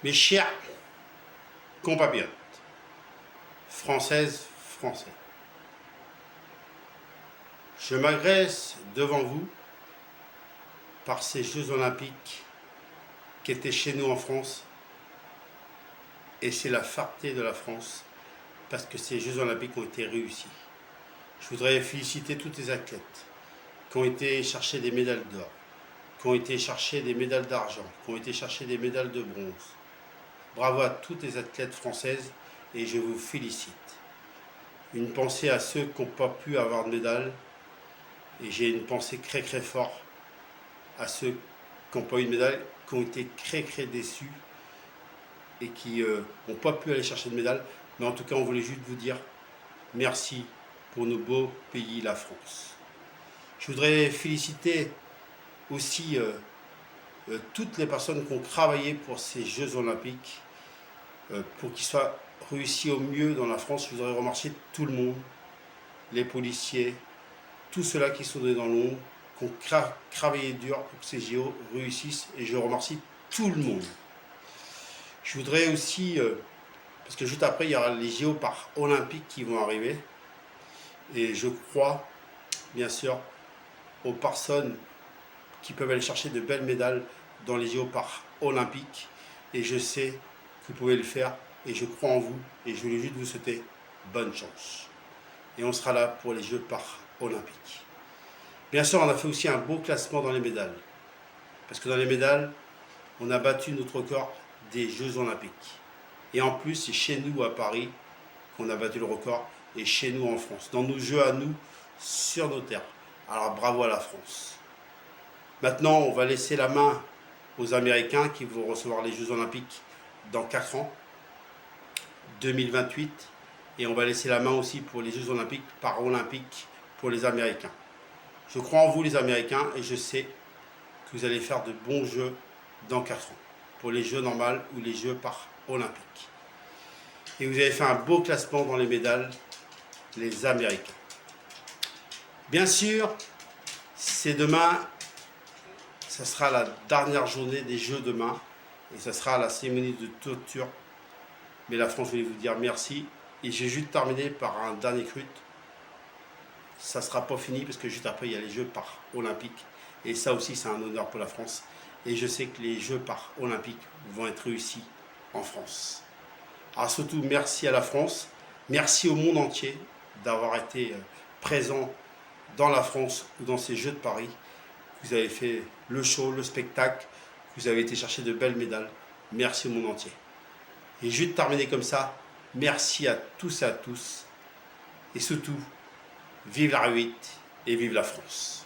Mes chers compatriotes, françaises, français, je m'agresse devant vous par ces Jeux Olympiques qui étaient chez nous en France, et c'est la fierté de la France parce que ces Jeux Olympiques ont été réussis. Je voudrais féliciter tous les athlètes qui ont été chercher des médailles d'or, qui ont été chercher des médailles d'argent, qui ont été chercher des médailles de bronze. Bravo à toutes les athlètes françaises et je vous félicite. Une pensée à ceux qui n'ont pas pu avoir de médaille, et j'ai une pensée très forte à ceux qui n'ont pas eu de médaille, qui ont été très déçus et qui n'ont pas pu aller chercher de médaille. Mais en tout cas, on voulait juste vous dire merci pour nos beaux pays, la France. Je voudrais féliciter aussi toutes les personnes qui ont travaillé pour ces Jeux Olympiques, pour qu'ils soient réussis au mieux dans la France. Je voudrais remercier tout le monde, les policiers, tous ceux-là qui sont dans l'ombre, qui ont travaillé dur pour que ces JO réussissent, et je remercie tout le monde. Je voudrais aussi, parce que juste après il y aura les JO paralympiques qui vont arriver, et je crois bien sûr aux personnes qui peuvent aller chercher de belles médailles dans les JO paralympiques, et je sais que vous pouvez le faire, et je crois en vous, et je voulais juste vous souhaiter bonne chance. Et on sera là pour les Jeux paralympiques. Bien sûr, on a fait aussi un beau classement dans les médailles, parce que dans les médailles, on a battu notre record des Jeux Olympiques. Et en plus, c'est chez nous à Paris qu'on a battu le record, et chez nous en France, dans nos Jeux à nous, sur nos terres. Alors bravo à la France. Maintenant, on va laisser la main aux Américains qui vont recevoir les Jeux Olympiques dans 4 ans, 2028, et on va laisser la main aussi pour les Jeux Olympiques paralympiques pour les Américains. Je crois en vous les Américains, et je sais que vous allez faire de bons Jeux dans 4 ans, pour les Jeux normaux ou les Jeux paralympiques. Et vous avez fait un beau classement dans les médailles, les Américains. Bien sûr, c'est demain, ça sera la dernière journée des Jeux demain, et ça sera la cérémonie de clôture. Mais la France voulait vous dire merci, et j'ai juste terminé par un dernier crut. Ça ne sera pas fini parce que juste après il y a les Jeux paralympiques, et ça aussi c'est un honneur pour la France, et je sais que les Jeux paralympiques vont être réussis en France. Alors surtout merci à la France, merci au monde entier d'avoir été présent dans la France ou dans ces Jeux de Paris. Vous avez fait le show, le spectacle, vous avez été chercher de belles médailles. Merci au monde entier. Et juste terminer comme ça, merci à tous et à tous, et surtout, vive la R8 et vive la France.